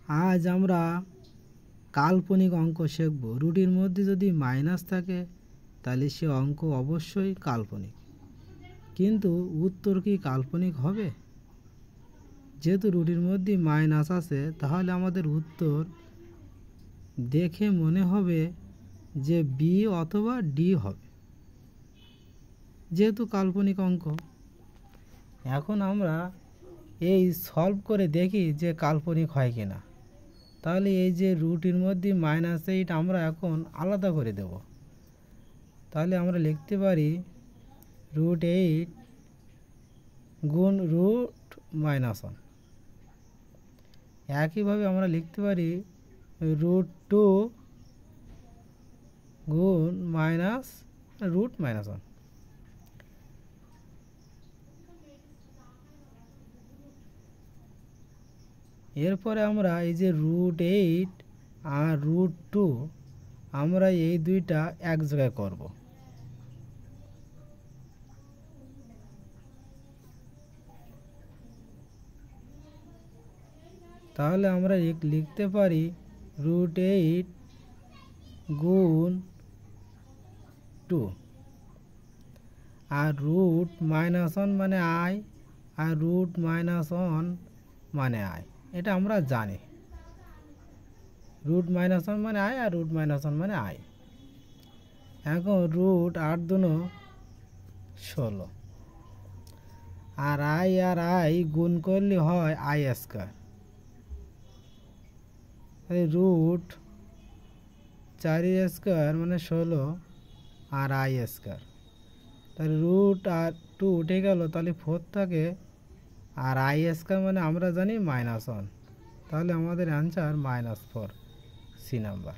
আজ আমরা কাল্পনিক অঙ্ক শিখব। রুটির মধ্যে যদি মাইনাস থাকে তাহলে সে অঙ্ক অবশ্যই কাল্পনিক, কিন্তু উত্তর কি কাল্পনিক হবে? যেহেতু রুটির মধ্যে মাইনাস আছে তাহলে আমাদের উত্তর দেখে মনে হবে যে বি অথবা ডি হবে, যেহেতু কাল্পনিক অঙ্ক। এখন আমরা এই সলভ করে দেখি যে কাল্পনিক হয় কিনা। তাহলে এই যে রুটের মধ্যে -8 আমরা এখন আলাদা করে দেব। তাহলে আমরা লিখতে পারি √8 গুণ √-1। একইভাবে আমরা লিখতে পারি √2 গুণ √-1। এরপরে আমরা এই যে √8 আর √2 আমরা এই দুইটা এক জায়গায় করব। তাহলে আমরা লিখতে পারি √8 গুণ 2 আর √-1 মানে i আর √-1 মানে i, এটা আমরা জানি। √-1 মানে i আর √-1 মানে i। এখন √8 দুনো 16 আর i গুণ করলে হয় i²। √4² মানে 16 আর i²। তাহলে √2 উঠে গেল, তাহলে 4 থাকে আর i² মানে আমরা জানি -1। তাহলে আমাদের অ্যান্সার -4, সি নাম্বার।